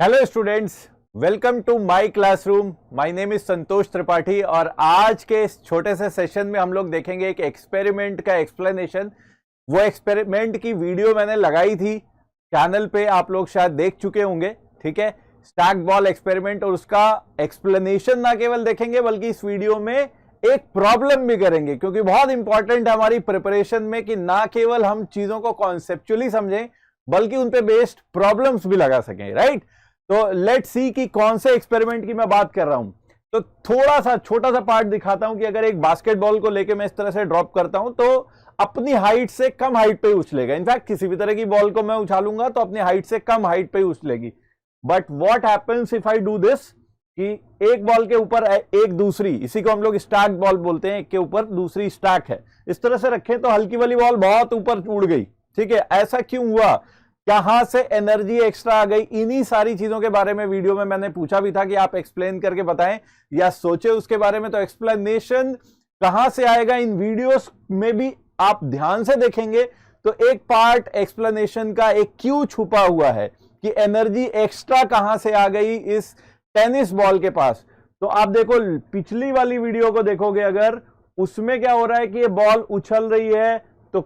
Hello students, welcome to my classroom. My name is Santosh Tripathi और आज के इस छोटे से सेशन में हम लोग देखेंगे एक एक्सपेरिमेंट का एक्सप्लेनेशन। वो एक्सपेरिमेंट की वीडियो मैंने लगाई थी चैनल पे, आप लोग शायद देख चुके होंगे। ठीक है, स्टैक बॉल एक्सपेरिमेंट, और उसका एक्सप्लेनेशन ना केवल देखेंगे बल्कि इस वीडियो में एक प्रॉब्लम भी करेंगे, क्योंकि बहुत इंपॉर्टेंट है हमारी प्रिपरेशन में कि ना केवल हम चीजों को कॉन्सेप्चुअली समझें बल्कि उन पे बेस्ड प्रॉब्लम्स भी लगा सकें। राइट, तो लेट्स सी कि कौन से एक्सपेरिमेंट की मैं बात कर रहा हूं। तो थोड़ा सा छोटा सा पार्ट दिखाता हूं कि अगर एक बास्केटबॉल को लेके मैं इस तरह से ड्रॉप करता हूं तो अपनी हाइट से कम हाइट पे उछलेगा। इनफैक्ट किसी भी तरह की बॉल को मैं उछालूंगा तो अपनी हाइट से कम हाइट पे उछलेगी। But what happens if I do this, कि एक बॉल के ऊपर एक दूसरी, इसी को हम लोग स्टैक बॉल बोलते हैं, एक के ऊपर दूसरी स्टैक है, इस तरह से रखें तो हल्की वाली बॉल बहुत ऊपर उड़ गई। ठीक है, ऐसा क्यों हुआ, कहां से एनर्जी एक्स्ट्रा आ गई, इन्हीं सारी चीजों के बारे में वीडियो में मैंने पूछा भी था कि आप एक्सप्लेन करके बताएं या सोचे उसके बारे में। तो एक्सप्लेनेशन कहां से आएगा, इन वीडियोस में भी आप ध्यान से देखेंगे तो एक पार्ट एक्सप्लेनेशन का एक क्यू छुपा हुआ है कि एनर्जी एक्स्ट्रा कहां से आ गई इस टेनिस बॉल के पास। तो आप देखो, पिछली वाली वीडियो को देखोगे अगर, उसमें क्या हो रहा है कि ये बॉल उछल रही है तो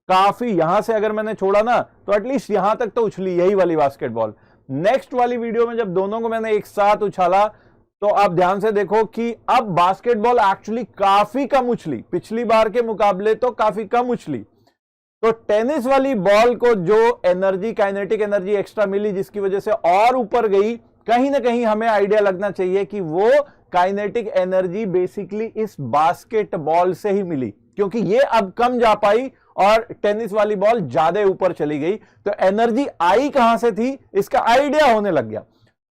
काफी, यहां से अगर मैंने छोड़ा ना तो एटलीस्ट यहां तक तो उछली यही वाली बास्केटबॉल। नेक्स्ट वाली वीडियो में जब दोनों को मैंने एक साथ उछाला तो आप ध्यान से देखो कि अब बास्केटबॉल एक्चुअली काफी कम उछली, पिछली बार के मुकाबले तो काफी कम उछली। तो टेनिस वाली बॉल को जो एनर्जी, काइनेटिक एनर्जी एक्स्ट्रा मिली, जिसकी वजह से और ऊपर गई, कहीं ना कहीं हमें आइडिया लगना चाहिए कि वो काइनेटिक एनर्जी बेसिकली इस बास्केटबॉल से ही मिली, क्योंकि ये अब कम जा पाई और टेनिस वाली बॉल ज्यादा ऊपर चली गई। तो एनर्जी आई कहां से थी, इसका आइडिया होने लग गया।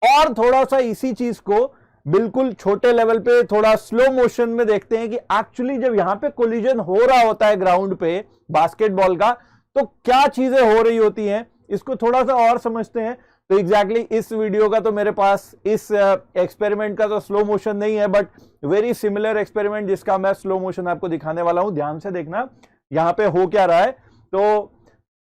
और थोड़ा सा इसी चीज को बिल्कुल छोटे लेवल पे थोड़ा स्लो मोशन में देखते हैं कि एक्चुअली जब यहां पे कोलिजन हो रहा होता है ग्राउंड पे बास्केटबॉल का, तो क्या चीजें हो रही होती हैं, इसको थोड़ा सा और समझते हैं। तो एग्जैक्टली इस वीडियो का तो मेरे पास इस एक्सपेरिमेंट का तो स्लो मोशन नहीं है, बट वेरी सिमिलर एक्सपेरिमेंट जिसका मैं स्लो मोशन आपको दिखाने वाला हूं। ध्यान से देखना यहां पे हो क्या रहा है। तो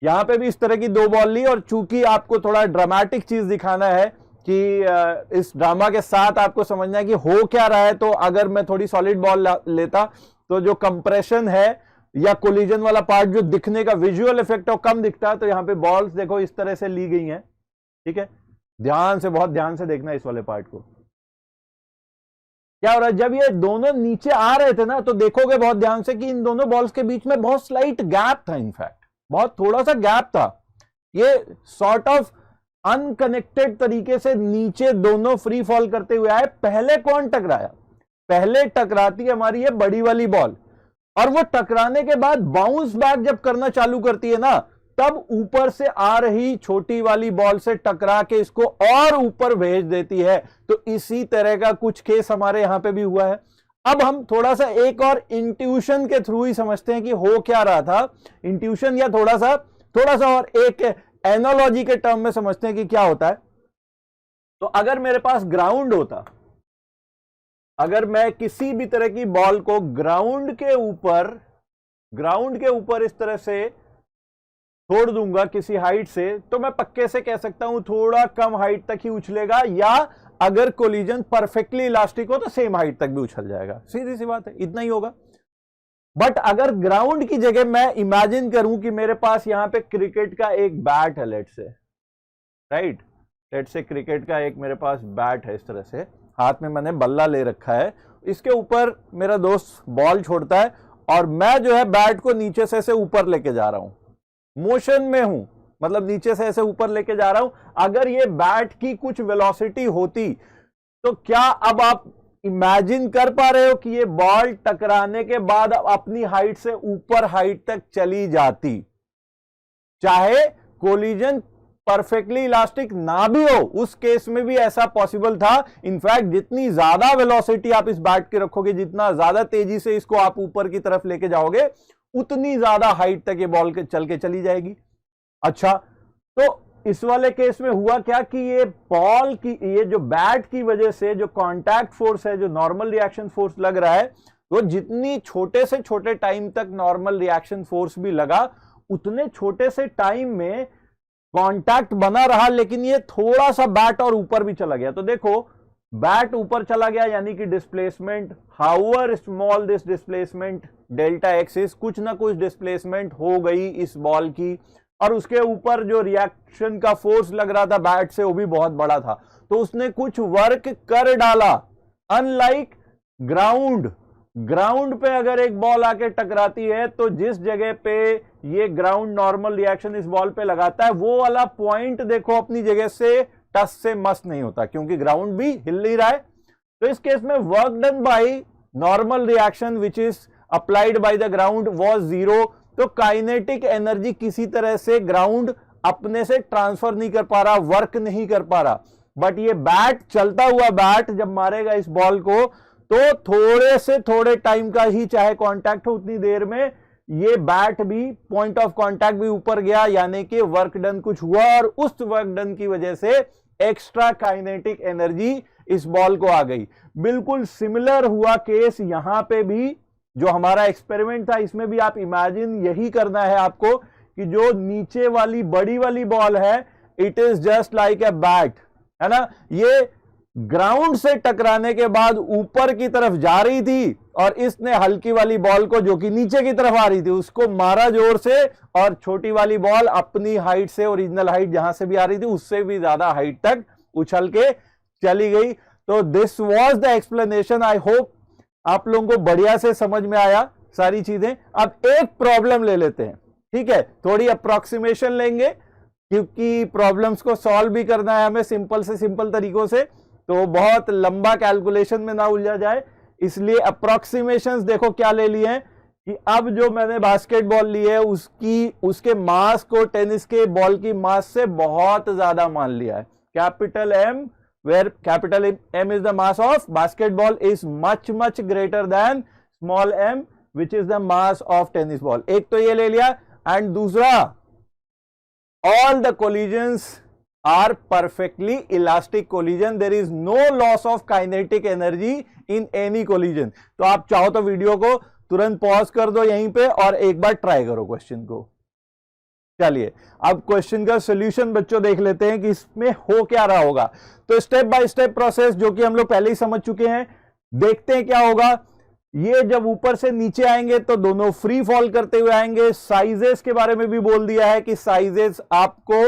यहां पे भी इस तरह की दो बॉल ली, और चूंकि आपको थोड़ा ड्रामेटिक चीज दिखाना है कि इस ड्रामा के साथ आपको समझना है कि हो क्या रहा है, तो अगर मैं थोड़ी सॉलिड बॉल लेता तो जो कंप्रेशन है या कोलिजन वाला पार्ट, जो दिखने का विजुअल इफेक्ट है, कम दिखता है। तो यहां पे बॉल्स देखो इस तरह से ली गई हैं। ठीक है, ध्यान से, बहुत ध्यान से देखना इस वाले पार्ट को। क्या हो रहा है, जब ये दोनों नीचे आ रहे थे ना, तो देखोगे बहुत ध्यान से कि इन दोनों बॉल्स के बीच में बहुत स्लाइट गैप था। इनफैक्ट बहुत थोड़ा सा गैप था। ये सॉर्ट ऑफ अनकनेक्टेड तरीके से नीचे दोनों फ्री फॉल करते हुए आए। पहले कौन टकराया, पहले टकराती है हमारी ये बड़ी वाली बॉल, और वो टकराने के बाद बाउंस बैक जब करना चालू करती है ना, तब ऊपर से आ रही छोटी वाली बॉल से टकरा के इसको और ऊपर भेज देती है। तो इसी तरह का कुछ केस हमारे यहां पे भी हुआ है। अब हम थोड़ा सा एक और इंट्यूशन के थ्रू ही समझते हैं कि हो क्या रहा था। इंट्यूशन या थोड़ा सा और एक एनालॉजी के टर्म में समझते हैं कि क्या होता है। तो अगर मेरे पास ग्राउंड होता, अगर मैं किसी भी तरह की बॉल को ग्राउंड के ऊपर इस तरह से छोड़ दूंगा किसी हाइट से, तो मैं पक्के से कह सकता हूं थोड़ा कम हाइट तक ही उछलेगा, या अगर कोलिजन परफेक्टली इलास्टिक हो तो सेम हाइट तक भी उछल जाएगा। सीधी सी बात है, इतना ही होगा। बट अगर ग्राउंड की जगह मैं इमेजिन करूं कि मेरे पास यहां पे क्रिकेट का एक बैट है, लेट से क्रिकेट का एक मेरे पास बैट है, इस तरह से हाथ में मैंने बल्ला ले रखा है, इसके ऊपर मेरा दोस्त बॉल छोड़ता है और मैं जो है बैट को नीचे से ऐसे ऊपर लेके जा रहा हूं, मोशन में हूं, मतलब नीचे से ऐसे ऊपर लेके जा रहा हूं। अगर ये बैट की कुछ वेलोसिटी होती तो क्या अब आप इमेजिन कर पा रहे हो कि ये बॉल टकराने के बाद अपनी हाइट से ऊपर हाइट तक चली जाती, चाहे कोलिजन परफेक्टली इलास्टिक ना भी हो, उस केस में भी ऐसा पॉसिबल था। इनफैक्ट जितनी ज्यादा वेलोसिटी आप इस बैट की रखोगे, जितना ज्यादा तेजी से इसको आप ऊपर की तरफ लेके जाओगे, उतनी ज्यादा हाइट तक ये बॉल चल के चली जाएगी। अच्छा, तो इस वाले केस में हुआ क्या कि ये बॉल की, ये जो बैट की वजह से जो कांटेक्ट फोर्स है, जो नॉर्मल रिएक्शन फोर्स लग रहा है, वो जितनी छोटे से छोटे टाइम तक नॉर्मल रिएक्शन फोर्स भी लगा, उतने छोटे से टाइम में कांटेक्ट बना रहा, लेकिन ये थोड़ा सा बैट और ऊपर भी चला गया। तो देखो बैट ऊपर चला गया यानी कि displacement, however small this displacement delta x is, कुछ ना कुछ डिस्प्लेसमेंट हो गई इस बॉल की, और उसके ऊपर जो रिएक्शन का फोर्स लग रहा था बैट से वो भी बहुत बड़ा था, तो उसने कुछ वर्क कर डाला। अनलाइक ग्राउंड, ग्राउंड पे अगर एक बॉल आके टकराती है तो जिस जगह पे ये ग्राउंड नॉर्मल रिएक्शन इस बॉल पे लगाता है वो वाला पॉइंट देखो अपनी जगह से टच से मस नहीं होता, क्योंकि ग्राउंड भी हिल नहीं रहा है। तो इस केस में work done by normal reaction which is applied by the ground was zero. तो काइनेटिक एनर्जी किसी तरह से ग्राउंड अपने से ट्रांसफर नहीं कर पा रहा, वर्क नहीं कर पा रहा। बट ये बैट, चलता हुआ बैट जब मारेगा इस बॉल को तो थोड़े से थोड़े टाइम का ही चाहे कांटेक्ट हो, उतनी देर में ये बैट भी, पॉइंट ऑफ कांटेक्ट भी ऊपर गया, यानी कि वर्क डन कुछ हुआ, और उस वर्क डन की वजह से एक्स्ट्रा काइनेटिक एनर्जी इस बॉल को आ गई। बिल्कुल सिमिलर हुआ केस यहां पे भी, जो हमारा एक्सपेरिमेंट था इसमें भी आप इमेजिन यही करना है आपको कि जो नीचे वाली बड़ी वाली बॉल है it is just like a bat, है ना, ये ग्राउंड से टकराने के बाद ऊपर की तरफ जा रही थी और इसने हल्की वाली बॉल को जो कि नीचे की तरफ आ रही थी उसको मारा जोर से, और छोटी वाली बॉल अपनी हाइट से, ओरिजिनल हाइट जहां से भी आ रही थी उससे भी ज्यादा हाइट तक उछल के चली गई। तो this was the explanation. I hope आप लोगों को बढ़िया से समझ में आया सारी चीजें। अब एक प्रॉब्लम ले लेते हैं, ठीक है, थोड़ी अप्रोक्सीमेशन लेंगे क्योंकि प्रॉब्लम्स को सॉल्व भी करना है हमें सिंपल से सिंपल तरीकों से, तो बहुत लंबा कैलकुलेशन में ना उलझा जाए, इसलिए अप्रोक्सीमेशंस देखो क्या ले लिए हैं कि अब जो मैंने बास्केटबॉल ली है उसके मास को टेनिस के बॉल की मास से बहुत ज्यादा मान लिया है। Capital M, where capital M is the mass of basketball, is much greater than small m which is the mass of tennis ball। एक तो ये ले लिया, एंड दूसरा all the collisions are perfectly elastic collision, there is no loss of kinetic energy in any collision। तो आप चाहो तो वीडियो को तुरंत पॉज कर दो यहीं पे और एक बार ट्राई करो क्वेश्चन को। चलिए अब क्वेश्चन का सॉल्यूशन बच्चों देख लेते हैं कि इसमें हो क्या रहा होगा। तो स्टेप बाय स्टेप प्रोसेस जो कि हम लोग पहले ही समझ चुके हैं, देखते हैं क्या होगा। ये जब ऊपर से नीचे आएंगे तो दोनों फ्री फॉल करते हुए आएंगे। साइजेस के बारे में भी बोल दिया है कि साइजेस आपको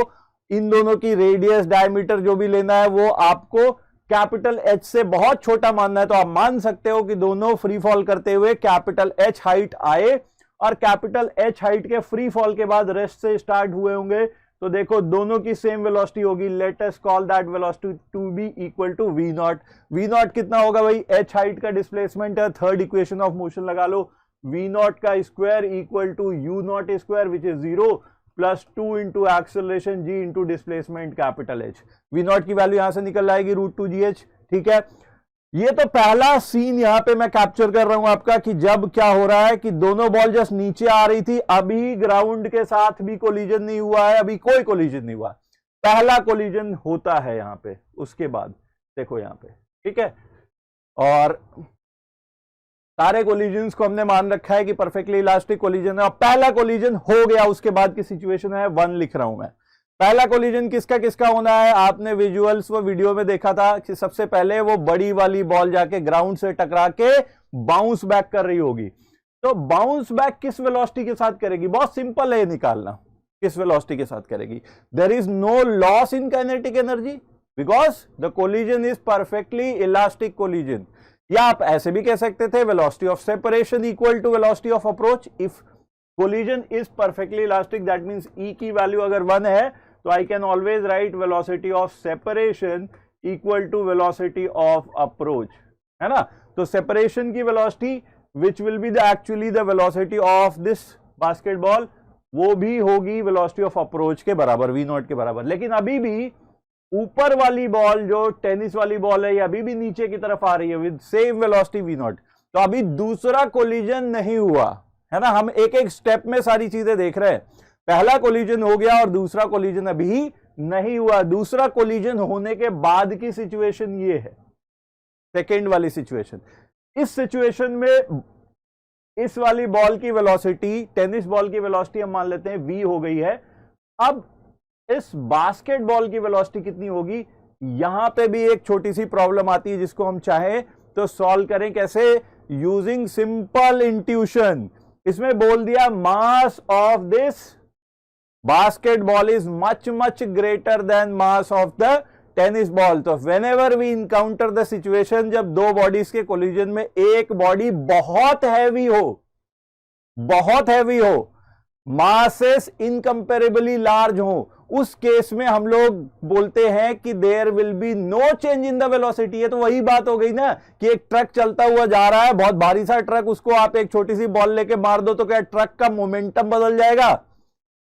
इन दोनों की रेडियस, डायमीटर जो भी लेना है वो आपको कैपिटल एच से बहुत छोटा मानना है। तो आप मान सकते हो कि दोनों फ्री फॉल करते हुए कैपिटल एच हाइट आए, और कैपिटल एच हाइट के फ्री फॉल के बाद रेस्ट से स्टार्ट हुए होंगे। तो देखो दोनों की सेम वेलोसिटी होगी। Let us call that velocity to be equal to V naught. V naught कितना होगा भाई, एच हाइट का डिस्प्लेसमेंट है, थर्ड इक्वेशन ऑफ मोशन लगा लो। वी नॉट का square equal to U naught square which is 0 plus 2 into acceleration G into displacement capital H. V naught की value यहां से निकल आएगी √2gh। ठीक है, ये तो पहला सीन यहां पे मैं कैप्चर कर रहा हूं आपका कि जब क्या हो रहा है कि दोनों बॉल जस्ट नीचे आ रही थी, अभी ग्राउंड के साथ भी कोलिजन नहीं हुआ है, अभी कोई कोलिजन नहीं हुआ, पहला कोलिजन होता है यहां पे। उसके बाद देखो यहां पे, ठीक है, और सारे कोलिजन्स को हमने मान रखा है कि परफेक्टली इलास्टिक कोलिजन है, और पहला कोलिजन हो गया। उसके बाद की सिचुएशन है 1 लिख रहा हूं मैं। पहला कोलिजन किसका किसका होना है, आपने विजुअल्स व वीडियो में देखा था कि सबसे पहले वो बड़ी वाली बॉल जाके ग्राउंड से टकरा के बाउंस बैक कर रही होगी। तो बाउंस बैक किस वेलोसिटी के साथ करेगी, बहुत सिंपल है निकालना, किस वेलोसिटी के साथ करेगी। There is no loss in kinetic energy because the collision is perfectly elastic collision. या आप ऐसे भी कह सकते थे velocity of separation equal to velocity of approach. If collision is perfectly elastic that means E की वैल्यू अगर 1 है तो I can always write velocity of separation equal to velocity of approach, है ना। तो सेपरेशन की velocity which will be the actually the velocity of this basketball, वो भी होगी वेलोसिटी ऑफ अप्रोच के बराबर, वी नॉट के बराबर। लेकिन अभी भी ऊपर वाली बॉल जो टेनिस वाली बॉल है ये अभी भी नीचे की तरफ आ रही है with same velocity V naught. तो अभी दूसरा कोलिजन नहीं हुआ, है ना। हम एक एक स्टेप में सारी चीजें देख रहे हैं। पहला कोलिजन हो गया और दूसरा कोलिजन अभी नहीं हुआ। दूसरा कोलिजन होने के बाद की सिचुएशन ये है, सेकेंड वाली सिचुएशन। इस सिचुएशन में इस वाली बॉल की वेलोसिटी, टेनिस बॉल की वेलोसिटी हम मान लेते हैं v हो गई है। अब इस बास्केटबॉल की वेलोसिटी कितनी होगी। यहां पे भी एक छोटी सी प्रॉब्लम आती है जिसको हम चाहें तो सॉल्व करें कैसे, यूजिंग सिंपल इंट्यूशन। इसमें बोल दिया mass of this basketball is much much greater than mass of the tennis ball. तो whenever we encounter the situation जब दो बॉडीज के कोलिजन में एक बॉडी बहुत हैवी हो, मासेस इनकंपेरेबली लार्ज हो, उस केस में हम लोग बोलते हैं कि there will be no change in the velocity. है तो वही बात हो गई ना कि एक ट्रक चलता हुआ जा रहा है, बहुत भारी सा ट्रक, उसको आप एक छोटी सी बॉल लेके मार दो तो क्या ट्रक का मोमेंटम बदल जाएगा,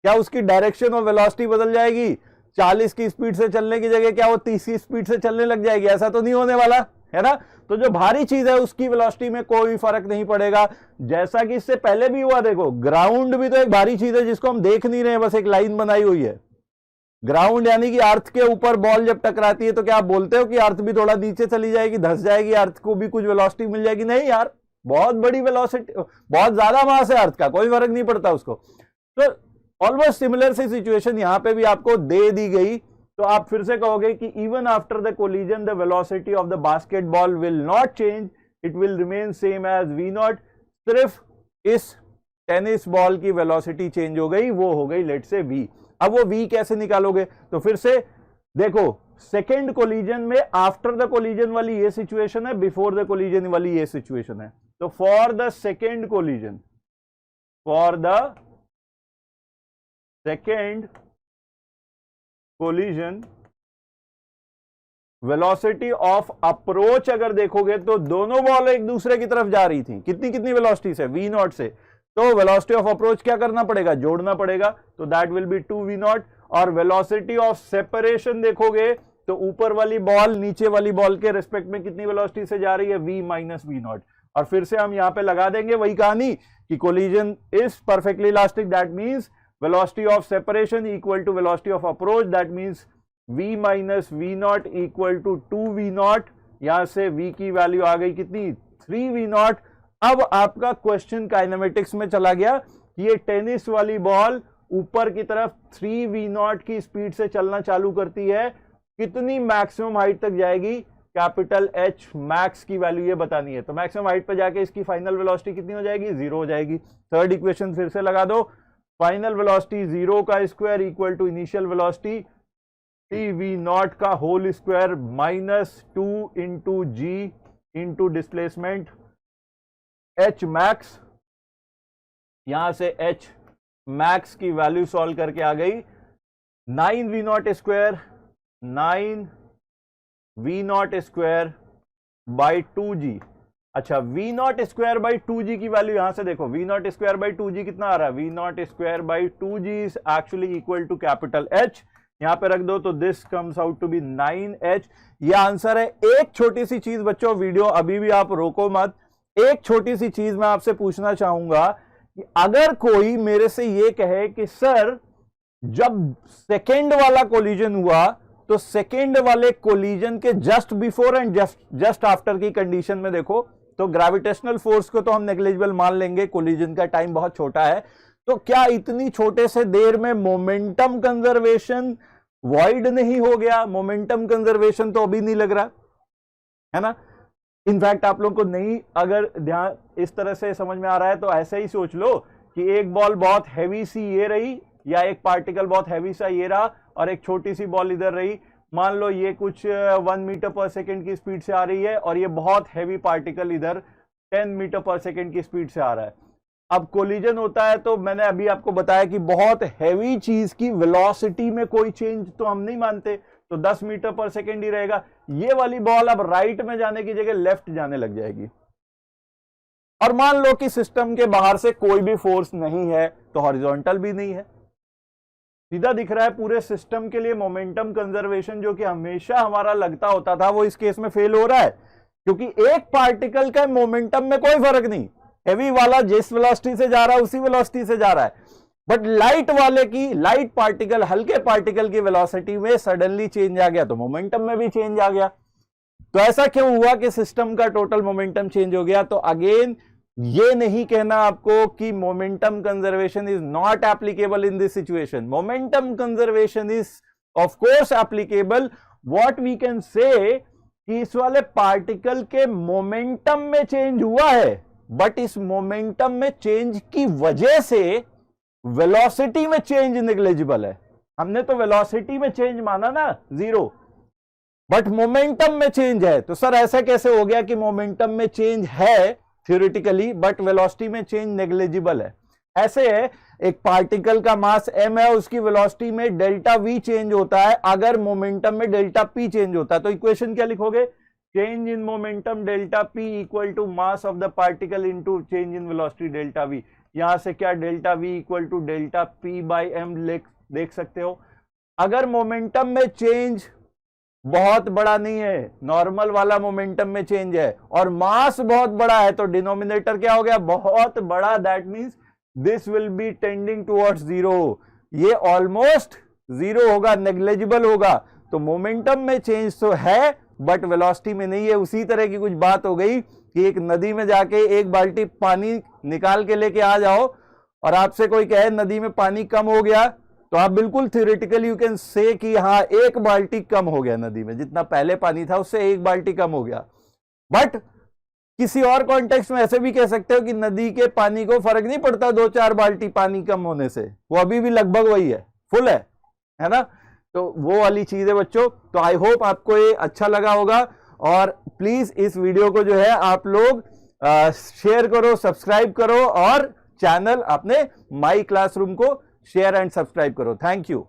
क्या उसकी डायरेक्शन और वेलोसिटी बदल जाएगी, 40 की स्पीड से चलने की जगह क्या वो 30 की स्पीड से चलने लग जाएगी, ऐसा तो नहीं होने वाला है ना। तो जो भारी चीज है उसकी वेलोसिटी में कोई फर्क नहीं पड़ेगा, जैसा कि इससे पहले भी हुआ। देखो ग्राउंड भी तो एक भारी चीज है जिसको हम देख नहीं रहे, बस एक लाइन बनाई हुई है। ग्राउंड यानी कि अर्थ के ऊपर बॉल जब टकराती है तो क्या आप बोलते हो कि अर्थ भी थोड़ा नीचे चली जाएगी, धंस जाएगी, अर्थ को भी कुछ वेलोसिटी मिल जाएगी? नहीं यार, बहुत बड़ी वेलोसिटी, बहुत ज्यादा मास है अर्थ का, कोई फर्क नहीं पड़ता उसको। तो ऑलमोस्ट सिमिलर सी सिचुएशन यहां पे भी आपको दे दी गई। तो आप फिर से कहोगे कि even after the collision the velocity of the basketball will not change, it will remain same as v naught. सिर्फ इस टेनिस बॉल की वेलोसिटी चेंज हो गई, वो हो गई लेट से v। अब वो v कैसे निकालोगे, तो फिर से देखो सेकेंड कोलिजन में आफ्टर द कोलिजन वाली ये सिचुएशन है, बिफोर द कोलिजन वाली ये सिचुएशन है। तो for the second collision, for the second collision velocity of approach अगर देखोगे तो दोनों बॉल एक दूसरे की तरफ जा रही थी, कितनी वेलोसिटी से, v नॉट से। तो वेलोसिटी ऑफ अप्रोच क्या करना पड़ेगा, जोड़ना पड़ेगा, तो that will be 2v not. और वेलोसिटी ऑफ सेपरेशन देखोगे तो ऊपर वाली बॉल नीचे वाली बॉल के रिस्पेक्ट में कितनी वेलोसिटी से जा रही है, v माइनस v नॉट। और फिर से हम यहां पे लगा देंगे वही कहानी कि collision is perfectly elastic, that means velocity of separation equal to velocity of approach, that means v minus v naught equal to 2v naught। यहां से v की वैल्यू आ गई कितनी, 3v naught। अब आपका क्वेश्चन काइनेमेटिक्स में चला गया कि ये टेनिस वाली बॉल ऊपर की तरफ 3v naught की स्पीड से चलना चालू करती है, कितनी मैक्सिमम हाइट तक जाएगी, कैपिटल H मैक्स की वैल्यू ये बतानी है। तो मैक्सिमम हाइट पर जाके इसकी फाइनल वेलोसिटी कितनी हो जाएगी, 0 हो जाएगी। थर्ड इक्वेशन फिर से लगा दो, फाइनल वेलोसिटी 0 का square equal to initial velocity tv naught का whole square minus 2 into G into displacement h max. यहां से h मैक्स की वैल्यू सॉल्व करके आ गई 9v naught square, 9v naught square by 2g। अच्छा, v naught square by 2g की value यहां से देखो, v naught square by 2g कितना आ रहा है, v naught square by 2g is actually equal to capital H। यहां पे रख दो तो this comes out to be 9h। ये आंसर है। एक छोटी सी चीज बच्चों, वीडियो अभी भी आप रोको मत, एक छोटी सी चीज मैं आपसे पूछना चाहूंगा कि अगर कोई मेरे से ये कहे कि सर जब सेकेंड वाला कोलिजन हुआ तो सेकेंड वाले कोलिजन के just before and just after की कंडीशन में देखो, तो ग्रेविटेशनल फोर्स को तो हम नेग्लिजिबल मान लेंगे, कोलिजन का टाइम बहुत छोटा है, तो क्या इतनी छोटे से देर में मोमेंटम कंजर्वेशन वॉइड नहीं हो गया? मोमेंटम कंजर्वेशन तो अभी नहीं लग रहा है ना। इनफैक्ट आप लोगों को नहीं अगर ध्यान इस तरह से समझ में आ रहा है तो ऐसे ही सोच लो कि एक बॉल बहुत हैवी सी ये रही, या एक पार्टिकल बहुत हैवी सा ये रहा, और एक छोटी सी बॉल इधर रही। मान लो ये कुछ 1 मीटर पर सेकेंड की स्पीड से आ रही है और ये बहुत हैवी पार्टिकल इधर 10 मीटर पर सेकेंड की स्पीड से आ रहा है। अब कोलिजन होता है तो मैंने अभी आपको बताया कि बहुत हैवी चीज की वेलोसिटी में कोई चेंज तो हम नहीं मानते, तो 10 मीटर पर सेकेंड ही रहेगा। ये वाली बॉल अब राइट में जाने की जगह लेफ्ट जाने लग जाएगी। और मान लो कि सिस्टम के बाहर से कोई भी फोर्स नहीं है, तो हॉरिजॉन्टल भी नहीं है, सीधा दिख रहा है। पूरे सिस्टम के लिए मोमेंटम कंजर्वेशन जो कि हमेशा हमारा लगता होता था, वो इस केस में फेल हो रहा है, क्योंकि एक पार्टिकल का मोमेंटम में कोई फर्क नहीं, हैवी वाला जिस वेलोसिटी से जा रहा है उसी वेलोसिटी से जा रहा है, बट लाइट वाले की, लाइट पार्टिकल, हल्के पार्टिकल की वेलोसिटी में सडनली चेंज आ गया, तो मोमेंटम में भी चेंज आ गया। तो ऐसा क्यों हुआ कि सिस्टम का टोटल मोमेंटम चेंज हो गया? तो अगेन ये नहीं कहना आपको कि momentum conservation is not applicable in this situation. Momentum conservation is of course applicable. What we can say कि इस वाले पार्टिकल के मोमेंटम में चेंज हुआ है, बट इस मोमेंटम में चेंज की वजह से वेलोसिटी में चेंज नेग्लिजिबल है. हमने तो वेलोसिटी में चेंज माना ना 0, बट मोमेंटम में चेंज है. तो सर ऐसा कैसे हो गया कि मोमेंटम में चेंज है थ्योरेटिकली बट वेलोसिटी में चेंज नेग्लिजिबल है? ऐसे है, एक पार्टिकल का मास m है, उसकी वेलोसिटी में डेल्टा v चेंज होता है, अगर मोमेंटम में डेल्टा p चेंज होता है. तो इक्वेशन क्या लिखोगे? Change in momentum delta p equal to mass of the particle into change in velocity delta v. यहां से क्या delta v equal to delta p by m देख सकते हो. अगर मोमेंटम में चेंज बहुत बड़ा नहीं है, नॉर्मल वाला मोमेंटम में चेंज है, और मास बहुत बड़ा है, तो डिनोमिनेटर क्या हो गया? बहुत बड़ा. That means this will be tending towards 0. ये ऑलमोस्ट 0 होगा, नेग्लिजिबल होगा. तो मोमेंटम में चेंज तो है बट वेलोसिटी में नहीं है. उसी तरह की कुछ बात हो गई कि एक नदी में जाके एक बाल्टी पानी निकाल के लेके आ जाओ, और आपसे कोई कहे नदी में पानी कम हो गया, तो आप बिल्कुल थ्योरेटिकली यू कैन से कि हाँ 1 बाल्टी कम हो गया नदी में, जितना पहले पानी था उससे 1 बाल्टी कम हो गया. बट किसी और कॉन्टेक्स्ट में ऐसे भी कह सकते हो कि नदी के पानी को फर्क नहीं पड़ता 2-4 बाल्टी पानी कम होने से, वो अभी भी लगभग वही है, फुल है ना. तो वो वाली चीज है बच्चों. तो आई होप आपको ये अच्छा लगा होगा, और प्लीज इस वीडियो को जो है आप लोग शेयर करो, सब्सक्राइब करो, और चैनल अपने माई क्लासरूम को शेयर एंड सब्सक्राइब करो. Thank you.